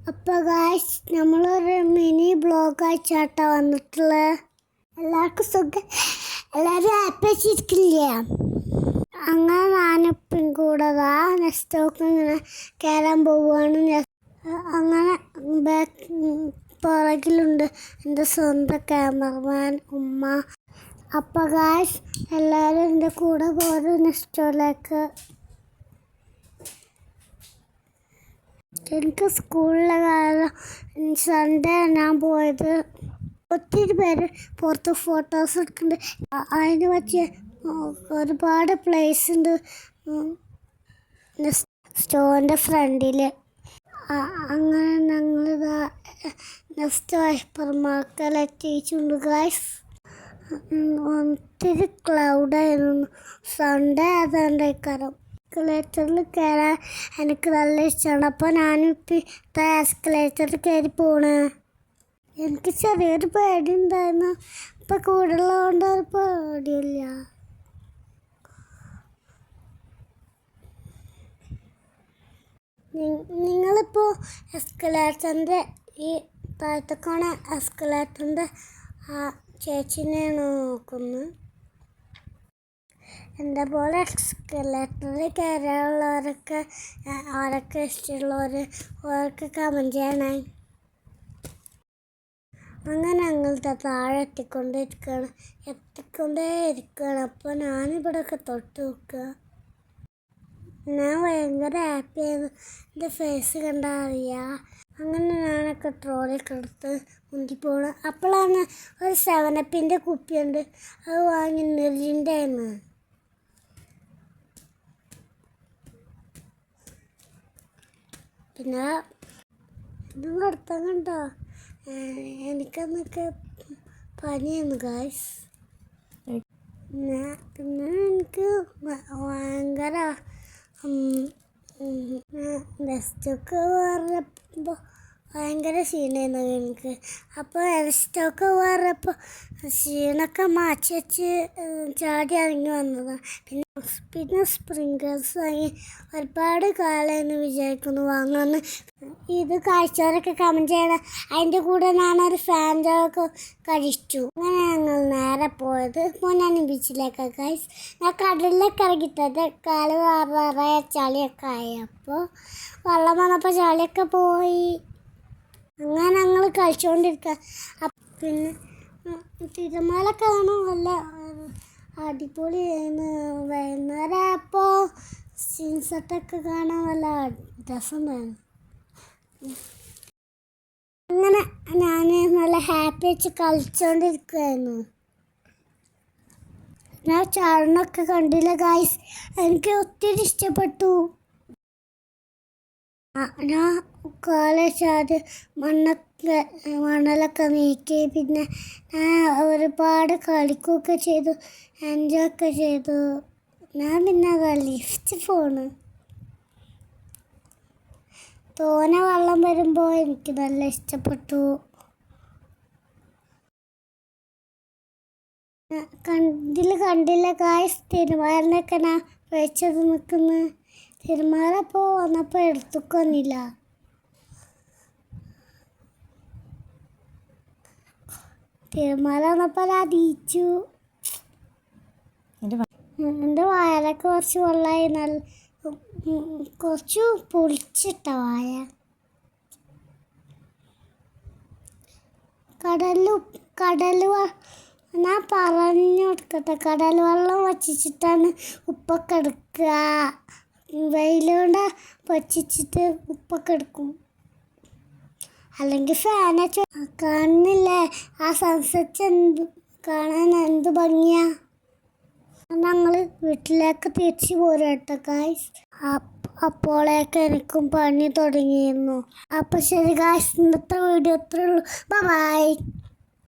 അപ്പോൾ ഗായ്സ് നമ്മളൊരു മിനി ബ്ലോഗായിട്ടാണ് വന്നിട്ടുള്ളത്. എല്ലാവർക്കും സുഖം, എല്ലാവരും ഹാപ്പി ആയിട്ടിരിക്കില്ല. അങ്ങനെ ഞാനിപ്പം കൂടെ നെക്സ്റ്റ് ഇങ്ങനെ കയറാൻ പോവുകയാണ്. അങ്ങനെ പുറകിലുണ്ട് എൻ്റെ സ്വന്തം ക്യാമറമാൻ ഉമ്മ. അപ്പോൾ ഗായ്സ് എല്ലാവരും എൻ്റെ കൂടെ പോരും നെക്സ്റ്റോയിലേക്ക്. എനിക്ക് സ്കൂളിലെ കാലം സൺഡേ ഞാൻ പോയത്. ഒത്തിരി പേര് പുറത്ത് ഫോട്ടോസ് എടുക്കുന്നുണ്ട്. അതിന് പറ്റിയ ഒരുപാട് പ്ലേസ് ഉണ്ട് സ്റ്റോറിൻ്റെ ഫ്രണ്ടിൽ. അങ്ങനെ ഞങ്ങൾ നെക്സ്റ്റ് ഹൈപ്പർ മാർക്കറ്റിൽ എത്തിയിട്ടുണ്ട് ഗൈസ്. ഒത്തിരി ക്ലൗഡായിരുന്നു. സൺഡേ അതുകൊണ്ടേക്കാരം. എസ്കലേറ്ററിൽ കയറാൻ എനിക്ക് നല്ല ഇഷ്ടമാണ്. അപ്പോൾ ഞാനിപ്പോൾ എസ്കലേറ്ററിൽ കയറി പോണ്. എനിക്ക് ചെറിയൊരു പേടി ഉണ്ടായിരുന്നു. ഇപ്പം കൂടുതലുള്ളതുകൊണ്ട് ഒരു പേടിയില്ല. നിങ്ങളിപ്പോൾ എസ്കലേറ്ററിൻ്റെ ഈ താഴത്തേക്കാണ് എസ്കലേറ്ററിൻ്റെ ആ ചേച്ചിനെയാണ് നോക്കുന്നത്. എൻ്റെ പോലെ എസ്കലേറ്ററിൽ കയറാനുള്ളവരൊക്കെ ആരൊക്കെ ഇഷ്ടമുള്ളവർ അവർക്ക് കമൻറ്റ് ചെയ്യണേ. അങ്ങനെ ഞങ്ങളുടെ താഴെ എത്തിക്കൊണ്ടേ ഇരിക്കുകയാണ്. അപ്പോൾ ഞാനിവിടെയൊക്കെ തൊട്ട് നോക്കുക. ഞാൻ ഭയങ്കര ഹാപ്പിയായിരുന്നു. എൻ്റെ ഫേസ് കണ്ടാൽ അറിയാം. അങ്ങനെ ഞാനൊക്കെ ട്രോളിയൊക്കെ എടുത്ത് മുന്തിപ്പോണ്. അപ്പോഴാണ് ഒരു 7up കുപ്പിയുണ്ട്, അത് വാങ്ങി നെല്ലിൻ്റെ ആയിരുന്നു. പിന്നെ ഇതും കൊടുത്താൽ കണ്ടോ, എനിക്കന്നൊക്കെ പനിയായിരുന്നു ഗായ്സ്. പിന്നെ എനിക്ക് ഭയങ്കര നെക്സ്റ്റൊക്കെ പറഞ്ഞപ്പോൾ ഭയങ്കര ക്ഷീണമായിരുന്നു എനിക്ക്. അപ്പോൾ നെക്സ്റ്റൊക്കെ പറഞ്ഞപ്പോൾ ക്ഷീണമൊക്കെ മാറ്റി വെച്ച് ചാടി ഇറങ്ങി വന്നതാണ്. പിന്നെ സ്പ്രിംഗേഴ്സ് വാങ്ങി ഒരുപാട് കാലമായിരുന്നു വിചാരിക്കുന്നു വാങ്ങുമെന്ന്. ഇത് കാഴ്ചവരൊക്കെ കമൻറ്റ് ചെയ്യണം. അതിൻ്റെ കൂടെ ഞാനൊരു ഫാൻറ്റൊക്കെ കഴിച്ചു. അങ്ങനെ ഞങ്ങൾ നേരെ പോയത് പൊന്നാനി ബീച്ചിലേക്കാണ് ഗൈസ്. ഞാൻ കടലിലൊക്കെ ഇറങ്ങിയിട്ടത് കാല് വേറെ ചളിയൊക്കെ ആയി. അപ്പോൾ വെള്ളം വന്നപ്പോൾ ചളിയൊക്കെ പോയി. അങ്ങനെ ഞങ്ങൾ കളിച്ചുകൊണ്ടിരിക്കുക. പിന്നെ തിരമാലൊക്കെ കാണാൻ നല്ല അടിപൊളിയായിരുന്നു. വൈകുന്നേരം അപ്പോൾ സൺസെറ്റൊക്കെ കാണാൻ നല്ല രസമുണ്ടായിരുന്നു. അങ്ങനെ ഞാൻ നല്ല ഹാപ്പി വെച്ച് കളിച്ചുകൊണ്ടിരിക്കുകയായിരുന്നു. ഞാൻ ചാടണമൊക്കെ കണ്ടില്ല ഗായ്സ്, എനിക്ക് ഒത്തിരി ഇഷ്ടപ്പെട്ടു. ഞാൻ കാലശാത് മണലൊക്കെ നീക്കി. പിന്നെ ഒരുപാട് കളിക്കുകയൊക്കെ ചെയ്തു, എൻജോയ് ഒക്കെ ചെയ്തു. ഞാൻ പിന്നെ ലിഫ്റ്റ് പോണ്. തോന വെള്ളം വരുമ്പോൾ എനിക്ക് നല്ല ഇഷ്ടപ്പെട്ടു. കണ്ടില്ല ഗായ്സ്, തിരുമാലിനൊക്കെ ഞാൻ വെച്ചത് നിൽക്കുന്നു. തിരുമാല ഇപ്പോൾ വന്നപ്പോൾ എടുത്തുക്കൊന്നില്ല. തിരുമാല വന്നപ്പോൾ അതീച്ചു. എൻ്റെ വായലൊക്കെ കുറച്ച് വെള്ളമായി. കുറച്ച് പൊളിച്ചിട്ട വായ. കടൽ ഞാൻ പറഞ്ഞു കൊടുക്കട്ടെ, കടൽ വെള്ളം വച്ചിട്ടാണ് ഉപ്പൊക്കെ എടുക്കുക. വെയിലുകൊണ്ട് വച്ചിട്ട് ഉപ്പൊക്കെ എടുക്കും. അല്ലെങ്കിൽ ഫാന കാണുന്നില്ലേ ആ സൺസെറ്റ് കാണാൻ എന്ത് ഭംഗിയാ. ഞങ്ങൾ വീട്ടിലേക്ക് തിരിച്ചു പോരട്ടെ ഗായ്സ്. അപ്പോഴേക്ക് എനിക്കും പണി തുടങ്ങിയിരുന്നു. അപ്പോൾ ശരി ഗായ്സ്, ഇന്നത്തെ വീഡിയോ ഇത്രയേ ഉള്ളൂ. ബൈ.